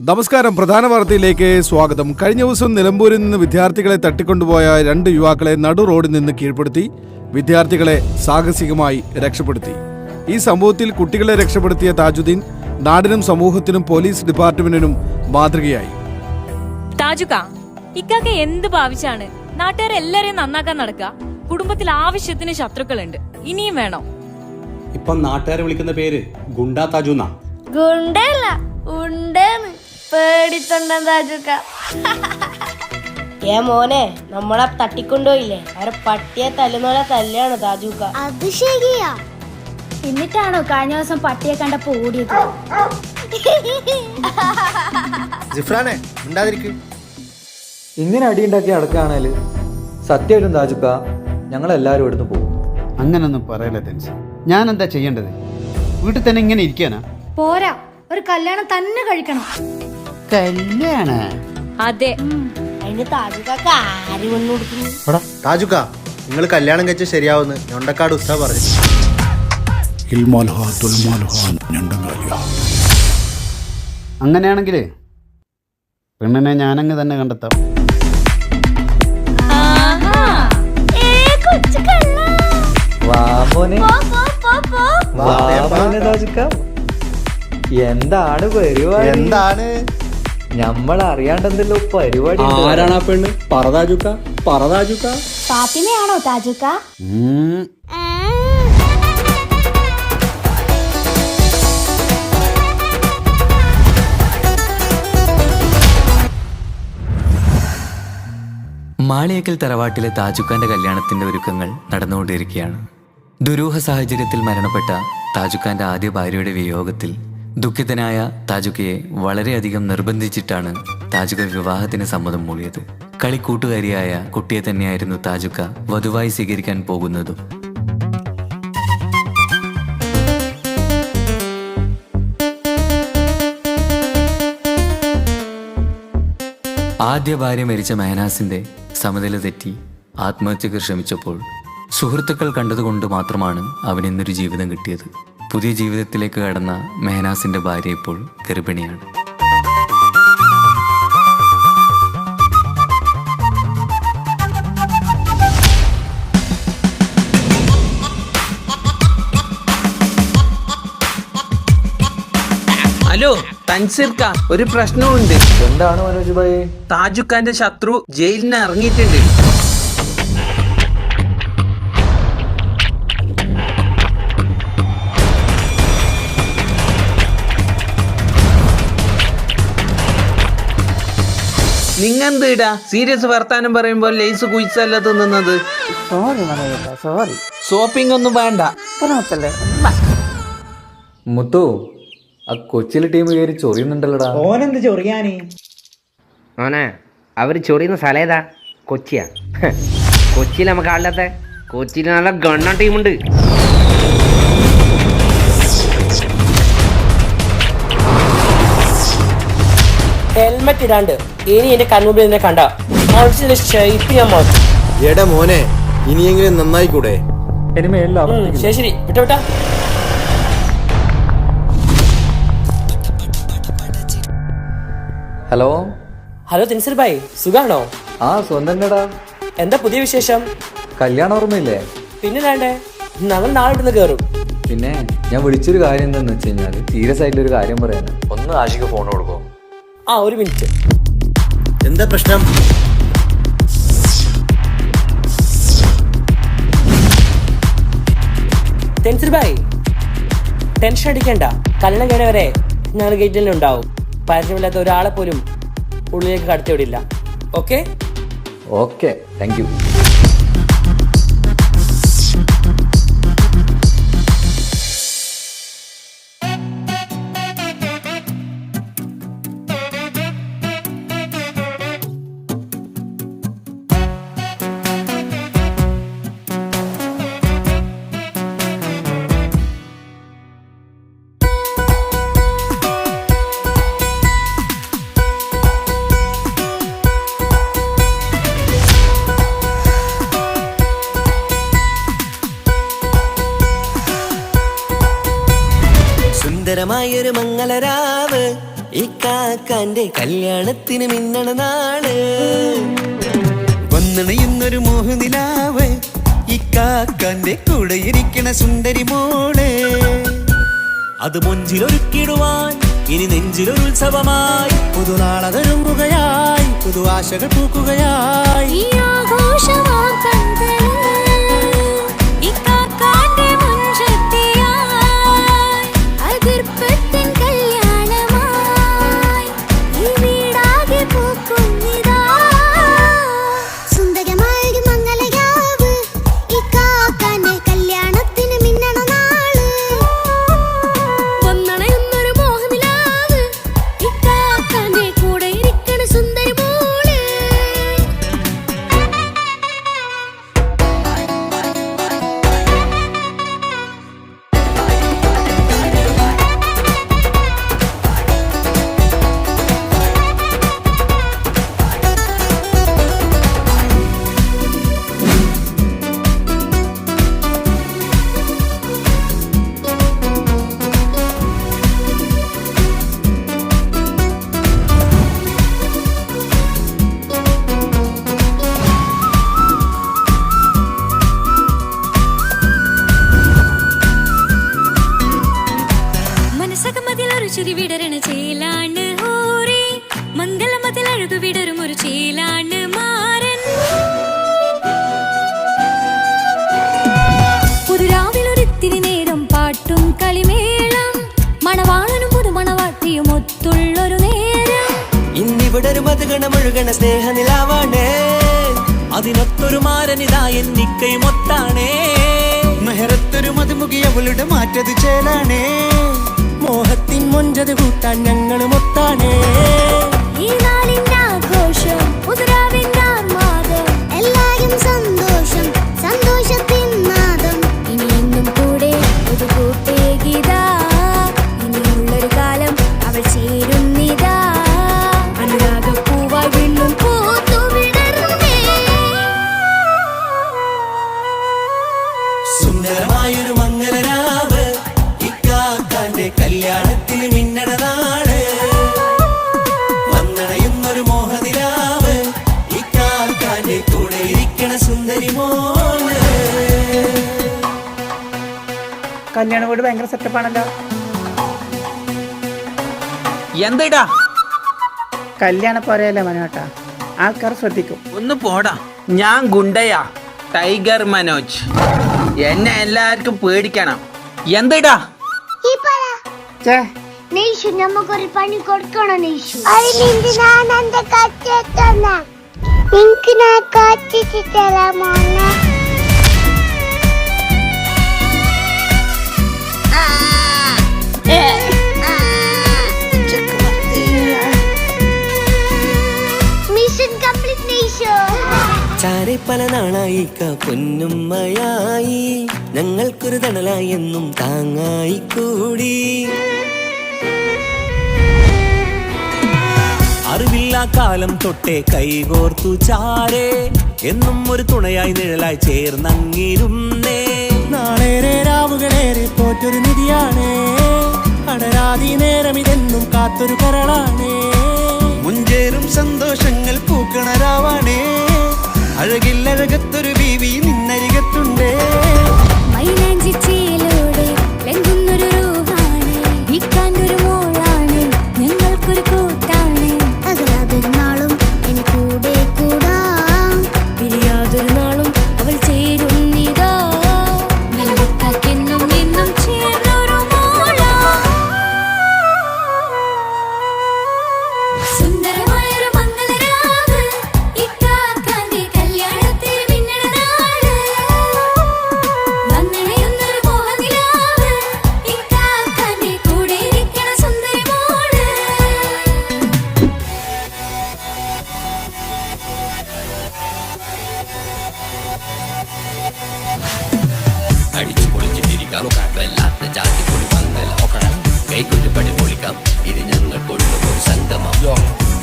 നമസ്കാരം. പ്രധാന വാർത്തയിലേക്ക് സ്വാഗതം. കഴിഞ്ഞ ദിവസം നിലമ്പൂരിൽ നിന്ന് വിദ്യാർത്ഥികളെ തട്ടിക്കൊണ്ടുപോയ 2 യുവാക്കളെ നടു റോഡിൽ നിന്ന് കീഴ്പ്പെടുത്തി വിദ്യാർത്ഥികളെ സാഹസികമായി രക്ഷപ്പെടുത്തി. ഈ സംഭവത്തിൽ കുട്ടികളെ രക്ഷപ്പെടുത്തിയ താജുദ്ദീൻ നാടിനും സമൂഹത്തിനും പോലീസ് ഡിപ്പാർട്ട്മെന്റിനും മാതൃകയായി. താജുക്ക, ഇക്കാക്ക് എന്ത് ഭാവിച്ചാണ് നാട്ടുകാരെല്ലാരെയും നന്നാക്കാൻ നടക്കുക? കുടുംബത്തിൽ ആവശ്യത്തിന് ശത്രുക്കളുണ്ട്, ഇനിയും വേണോ? ഇപ്പം നാട്ടുകാരെ വിളിക്കുന്ന പേര് ഗുണ്ടാ താജുന്നാ. ഗുണ്ടല്ല, ഉണ്ടെന്ന് പേടിത്തൊണ്ട താജുക്ക. ഏ മോനെ, നമ്മളെ തട്ടിക്കൊണ്ടുപോയില്ലേ, അവരെ പട്ടിയെ തല്ലുന്നോലെ തല്ലാണ് താജുക്ക. അത് ശരിയാ. എന്നിട്ടാണോ കഴിഞ്ഞ ദിവസം പട്ടിയെ കണ്ടപ്പോ ഓടിയത്? ജിഫ്രാനെ ഉണ്ടാതിരിക്ക്. ഇങ്ങനെ അടിയുണ്ടാക്കി നടക്കുകയാണേല് സത്യമായിട്ടും താജുക്ക ഞങ്ങളെല്ലാവരും എടുത്ത് പോകും. അങ്ങനൊന്നും പറയല്ലേ തെൻസ്. ഞാൻ എന്താ ചെയ്യേണ്ടത്? വീട്ടിൽ തന്നെ ഇങ്ങനെ ഇരിക്കാനാ? പോരാ, ഒരു കല്യാണം തന്നെ കഴിക്കണം. കല്യാണ? അതെ. അതിന് താജുക്കാക്ക് ആര് വന്നു കൊടുക്കുന്നു? താജുക്ക, നിങ്ങൾ കല്യാണം കഴിച്ച ശരിയാവുന്ന് ഞൊണ്ടക്കാട് ഉസ്താ പറഞ്ഞു. അങ്ങനെയാണെങ്കിലേ പെണ്ണിനെ ഞാനങ്ങ് തന്നെ കണ്ടെത്താം. എന്താണ് പരിപാടി? എന്താണ് നമ്മൾ അറിയാണ്ടെന്തല്ലോ പരിപാടി. ആരാണ് ആ പെണ്ണ്? പറതാജുക്ക, പറതാജുക്ക. ഫാത്തിമയാണോ താജുക്ക? മാളിയേക്കൽ തറവാട്ടിലെ താജുക്കാന്റെ കല്യാണത്തിന്റെ ഒരുക്കങ്ങൾ നടന്നുകൊണ്ടിരിക്കുകയാണ്. ദുരൂഹ സാഹചര്യത്തിൽ മരണപ്പെട്ട താജുക്കാന്റെ ആദ്യ ഭാര്യയുടെ വിയോഗത്തിൽ ദുഃഖിതനായ താജുക്കയെ വളരെയധികം നിർബന്ധിച്ചിട്ടാണ് താജുക്ക വിവാഹത്തിന് സമ്മതം മൂളിയത്. കളിക്കൂട്ടുകാരിയായ കുട്ടിയെ തന്നെയായിരുന്നു താജുക്ക വധുവായി സ്വീകരിക്കാൻ പോകുന്നതും. ആദ്യ ഭാര്യ മരിച്ച മെഹനാസിന്റെ സമനില തെറ്റി ആത്മഹത്യക്ക് ശ്രമിച്ചപ്പോൾ സുഹൃത്തുക്കൾ കണ്ടതുകൊണ്ട് മാത്രമാണ് അവന് ഇന്നൊരു ജീവിതം കിട്ടിയത്. പുതിയ ജീവിതത്തിലേക്ക് കടന്ന മെഹനാസിന്റെ ഭാര്യ ഇപ്പോൾ ഗർഭിണിയാണ്. ഹലോ തൻസീർക്ക, ഒരു പ്രശ്നമുണ്ട്. എന്താണ് മനോജ് ഭായി? താജുക്കാന്റെ ശത്രു ജയിലിന് ഇറങ്ങിയിട്ടുണ്ട്. നിങ്ങെന്തിടാ സീരിയസ് വർത്താനം പറയുമ്പോൾ ലേസ് കുയിച്ചല്ല തിന്നുന്നത്? സോറി. ഷോപ്പിംഗ് ഒന്നും വേണ്ട. മുത്തു, ആ കൊച്ചിയിലെ ടീം കയറി ചൊറിയുന്നുണ്ടല്ലോടാ. ഓനെന്ത് ചൊറിയാന്? ഓനെ അവർ ചൊറിയുന്ന സ്ഥലം ഏതാ? കൊച്ചിയാ? കൊച്ചിയിൽ നമുക്ക് ആളില്ലാത്ത? കൊച്ചിയിൽ നല്ല ഗണ്ണ ടീമുണ്ട്. ഹെൽമെറ്റ് ഇടാണ്ട് ഇനി എന്റെ കൺമുമ്പിൽ നിന്നെ കണ്ട ഷേപ്പ് ഞാൻ മാറ്റും. എടാ മോനെ, ഇനിയെങ്കിലും നന്നായിക്കൂടെ? ശരി ശരി, വിട്ട വിട്ടാ. ഹലോ ഹലോ തിൻസർ ഭായ്, സുഖാണോ? ആ സ്വന്തംടാ. എന്താ പുതിയ വിശേഷം? കല്യാണം ഓർമ്മയില്ലേ? പിന്നെ വേണ്ടേ, നമ്മൾ നാളെ ഇവിടുന്ന് കയറും. പിന്നെ ഞാൻ വിളിച്ചൊരു കാര്യം എന്താന്ന് വെച്ച് കഴിഞ്ഞാൽ സീരിയസ് ആയിട്ടുള്ള ഒരു കാര്യം പറയാനാ. ഒന്ന് ആഷിക്ക് ഫോൺ കൊടുക്കോ? ആ, ഒരു മിനിറ്റ്. എന്താ പ്രശ്നം? തെൻസിർ ഭായ്, ടെൻഷൻ അടിക്കണ്ട. കല്യാണം കഴിഞ്ഞ വരെ ഞങ്ങൾ ഗേറ്റിൽ ഉണ്ടാവും. പരിചയമില്ലാത്ത ഒരാളെ പോലും ഉള്ളിലേക്ക് കടത്തിവിടില്ല. ഓക്കെ? Okay, thank you. സുന്ദരമായൊരു മംഗളരാവ് ഈ ഇക്കാക്കാന്റെ കല്യാണത്തിന് മിന്നണ നാള് വന്നണയുന്നൊരു മോഹനിലാവ് ഇക്കാക്കാന്റെ കൂടെ ഇരിക്കണ സുന്ദരി മോള് അത് മൊഞ്ചിലൊരുക്കിടുവാൻ ഇനി നെഞ്ചിലൊരു ഉത്സവമായി പുതുനാളതൊരുങ്ങുകയായി പുതു ആശകൾ പൂക്കുകയായി ഈ ആഘോഷമാക്കന്തല് ഇക്കാക്കാന്റെ മുൻചെത്തിയായി അതിർപ്പത്തിൻ കല്യാണമായി ഈ വീടാകെ പൂക്കുന്നിതാ സുന്ദരമായൊരു മംഗളയാവ് ഇക്കാക്കാന്റെ കല്യാണത്തിന് മിന്നണ നാള് വന്നണയുന്നൊരു മോഹനിലാവ് ഇക്കാക്കാന്റെ കൂടെ ഇരിക്കണ സുന്ദരി മോള് മനസ്സകമതിലൊരു ചിരി വിടരണ ചേലാണ് ഹോറി മംഗളമതിലഴകു വിടരും ഒരു ചേലാണ് മാരൻ പുതുരാവിലൊരിത്തിരി നേരം പാട്ടും കളിമേളം മണവാളനും പുതുമണവാട്ടിയും ഒത്തുള്ളൊരു നേരം ഇന്നിവിടെ ഒരു മധുഗണമൊഴുകണ സ്നേഹനിലാവാണേ അതിനൊത്തൊരു മാരനിതാ എന്നിക്കയും ഒത്താണേ മെഹറത്തൊരു മധുമുഖി അവളുടെ മാറ്റത് ചേലാണേ മോഹത്തിൻ മൊഞ്ചത് കൂട്ടാൻ ഞങ്ങളും ഒത്താണേ ഈ നാളിന്റെ ആഘോഷം പുതുരാവിന്റെ ആർമാദം എല്ലാരും സന്തോഷം സന്തോഷത്തിൻ നാദം ഇനി എന്നും കൂടെ ഒരു കൂട്ടേകിതാ ഇനിയുള്ളൊരു കാലം അവൾ ചേരുന്നിതാ അനുരാഗപ്പൂവായി വീണ്ടും പൂത്തു വിടർന്നേ സുന്ദരമായൊരു മംഗളരാവ് ഇക്കാക്കാന്റെ കല്യാണത്തിന് മിന്നണ നാള് വന്നണയുന്നൊരു മോഹനിലാവ് ഇക്കാക്കാന്റെ കൂടെ ഇരിക്കണ സുന്ദരി മോള് കല്യാണ വീട് ഭയങ്കര സെറ്റപ്പാണല്ലോ. എന്താ കല്യാണ പോരയല്ലേ മനോട്ടാ, ആൾക്കാർ ശ്രദ്ധിക്കും. ഒന്ന് പോടാ. ഞാൻ ഗുണ്ടയാ, ടൈഗർ മനോജ്. എന്നെ എല്ലാവർക്കും പേടിക്കണം. എന്താ നെയ്ഷു നമുക്കൊരു പണി കൊടുക്കണം നെയ്ഷു അതിന് ഞാൻ എന്റെ കച്ചെത്തന്ന നിനക്ക് ഞാൻ കാച്ചിട്ട് തരാമോ മിഷൻ കംപ്ലീറ്റ് നെയ്ഷു ചാരെ പല നാളായി പൊന്നുമ്മയായി ഞങ്ങൾക്കൊരു തണലായി എന്നും താങ്ങായി കൂടി അറിവില്ല കാലം തൊട്ടേ കൈകോർത്തു ചാരേ എന്നും ഒരു തുണയായി നിഴലായി ചേർന്നങ്ങിരുന്നേ നാളേറെ രാവുകളേറെ പോറ്റൊരു നിധിയാണേ അടരാതി നേരം ഇതെന്നും കാത്തൊരു കരളാണേ മുഞ്ചേറും സന്തോഷങ്ങൾ പൂക്കണരാവാണേ അഴകില്ലഴകത്തൊരു ബീവി നിന്നരികത്തുണ്ടേ മൈലാഞ്ചി ചേലോടെ ലംഘുന്നൊരു റൂഹാണ് വിക്കാണ്ടൊരു മോളാണ് ഞങ്ങൾക്കൊരു കൂട്ടാണ് അകലാതൊരു നാളും എനി കൂടെ കൂടാം പിരിയാതൊരു നാളും അവൾ ചേരുന്നിതാ നൽവക്കാക്കെന്നും എന്നും ചേർന്നൊരു മോളാ സുന്ദരമായൊരു മംഗളരാവ് ഇക്കാക്കാന്റെ കല്യാണത്തിൽ മിന്നണ നാള് വന്നണയുന്നൊരു മോഹനിലാവ് ഇക്കാക്കാന്റെ കൂടെ ഇരിക്കണ സുന്ദരി മോള് അടിച്ചു പൊളിച്ചിട്ടിരിക്കാം വല്ലാത്ത ജാതി പൊളി മംഗലം കൈകൊണ്ടുപടി പൊളിക്കാം ഇത് ഞങ്ങൾ കൊണ്ടുപോയി സംഗമം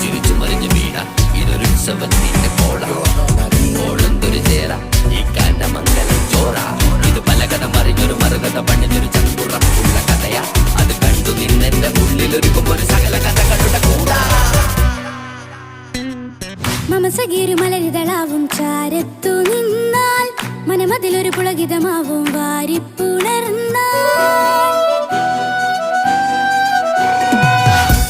തിരിച്ചു മറിഞ്ഞ് വീടാം ഇതൊരു ഉത്സവത്തിന്റെ കോളം കോളന്തൊരു ചേര ഈ കാന്റെ മംഗലം ചോറ ഇത് പലകഥ മറിഞ്ഞൊരു മറുകഥ പണിഞ്ഞൊരു ചങ്കുറപ്പുള്ള കഥയാ അത് കണ്ടു നിന്നെന്റെ ഉള്ളിലൊരുക്കും ഒരു സകല കഥ കണ്ടുട മമസഗീരു മലരിതളാവും ചാരത്തു നിന്നാൽ മനമതിലൊരു പുളകിതമാവും വാരിപ്പുണർന്നാൽ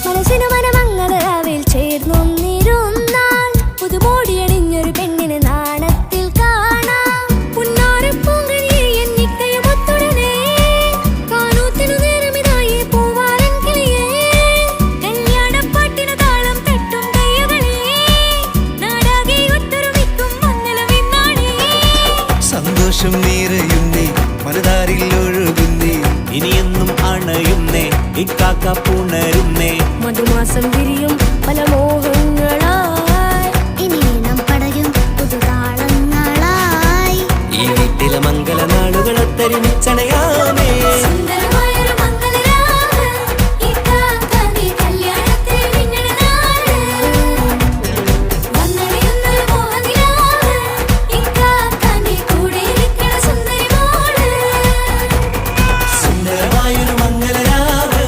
മനസ്സിനു മനമങ്ങലാവിൽ ചേർന്നൊന്നിരുന്നാൽ പുതുമോടിയണിഞ്ഞൊരു പെണ്ണിന് നാണത്തിൽ കാണാം പുന്നാരപ്പൂങ്കനിയെ എന്നിക്കയുമൊത്തുടനെ കാനൂത്തിനു നേരമിതായി പൂവാലൻ കിളിയേ കല്യാണപ്പാട്ടിനു താളം തട്ടും കയ്യുകളെ നാടാകെ ഒത്തൊരുമിക്കും മംഗളമെന്നാണേ സന്തോഷം നിറയുന്നേ മനതാരിൽ ഒഴുകുന്നേ ഇനിയെന്നും അണയുന്നേ ഇക്കാക്ക പുണരുന്നേ മധുമാസം വിരിയും പല മോഹങ്ങളായി ഇനി നാം പടരും പുതുതാളങ്ങളായി ഈ വീട്ടിലെ മംഗള നാളുകൾ ഒത്തൊരുമിച്ചണയാമേ സുന്ദരമായൊരു മംഗളരാവ് ഇക്കാക്കാന്റെ കല്യാണത്തിൽ മിന്നണ നാള് വന്നണിയുന്നൊരു മോഹനിലാവ് ഇക്കാക്കാന്റെ കൂടെ ഇരിക്കണ സുന്ദരി മോള് സുന്ദരമായൊരു മംഗളരാവ്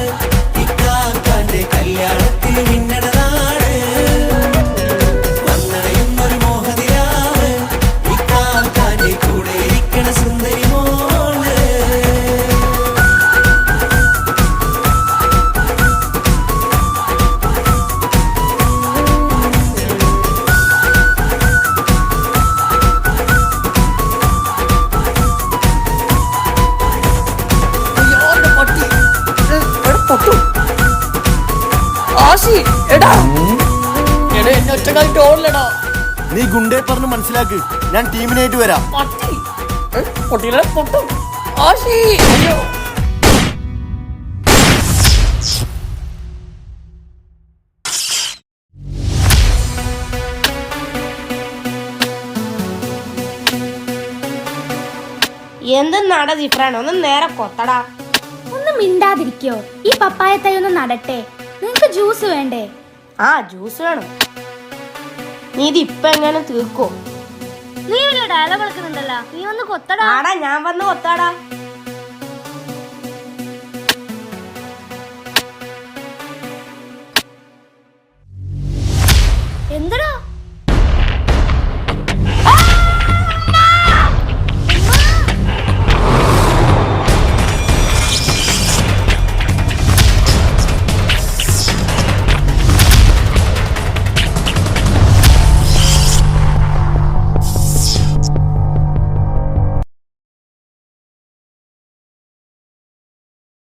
ഇക്കാക്കാന്റെ കല്യാണത്തിൽ മിന്നണ നാട് വന്നണയുന്നൊരു മോഹനിലാവ് ഇക്കാക്കാന്റെ കൂടെ ഇരിക്കണ സുന്ദരി മോള് നീ ഗുണ്ടേ പറഞ്ഞ് മനസ്സിലാക്ക്. ഞാൻ ടീമിനായിട്ട് വരാം. എന്തെന്നാടാ ജിഫ്രാൻ ഒന്ന് നേരെ കൊത്തടാ. ഒന്നും മിണ്ടാതിരിക്കോ. ഈ പപ്പായ തൈ ഒന്ന് നടട്ടെ. നിങ്ങക്ക് ജ്യൂസ് വേണ്ടേ? ആ ജ്യൂസ് വേണം. നീ ഇത് ഇപ്പൊ എങ്ങനെ തീർക്കോ? നീ ഡയലോഗ് കളിക്കുന്നുണ്ടല്ലോ. നീ വന്ന് കൊത്തടാ. ആടാ ഞാൻ വന്ന് കൊത്താടാ.